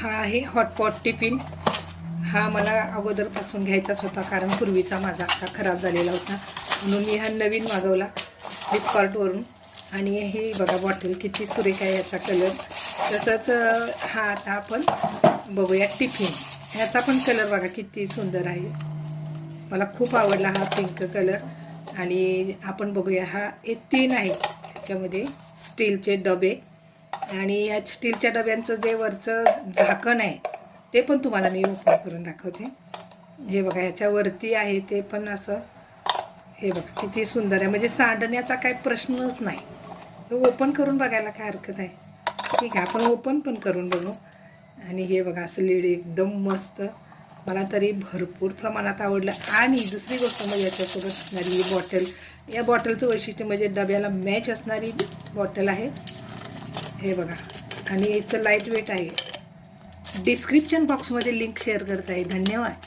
हा आहे hotpot tiffin. हा मला अगोदरपासून घ्यायचाच होता, कारण पूर्वीचा माझा अख्खा खराब झालेला होता, म्हणून मी हा नवीन मागवला फ्लिपकार्टवरून. आणि हे बघा बॉटल किती सुरेख आहे, याचा कलर. तसंच हा आता आपण बघूया टिफिन. ह्याचा पण कलर बघा किती सुंदर आहे, मला खूप आवडला हा पिंक कलर. आणि आपण बघूया, हा हे 3 आहे ह्याच्यामध्ये स्टीलचे डबे. आणि या स्टीलच्या डब्यांचं जे वरचं झाकण आहे ते पण तुम्हाला मी ओपन करून दाखवते. हे बघा ह्याच्यावरती आहे ते पण असं, हे बघा किती सुंदर आहे, म्हणजे सांडण्याचा काही प्रश्नच नाही. हे ओपन करून बघायला काय हरकत आहे. ठीक आहे, आपण ओपन पण करून बघू. आणि हे बघा असं लीड एकदम मस्त, मला तरी भरपूर प्रमाणात आवडलं. आणि दुसरी गोष्ट म्हणजे याच्यासोबत असणारी ही बॉटल. या बॉटलचं वैशिष्ट्य म्हणजे डब्याला मॅच असणारी बॉटल आहे, हे बघा. आणि याचं लाईट वेट आहे. डिस्क्रिप्शन बॉक्समध्ये लिंक शेअर करत आहे. धन्यवाद.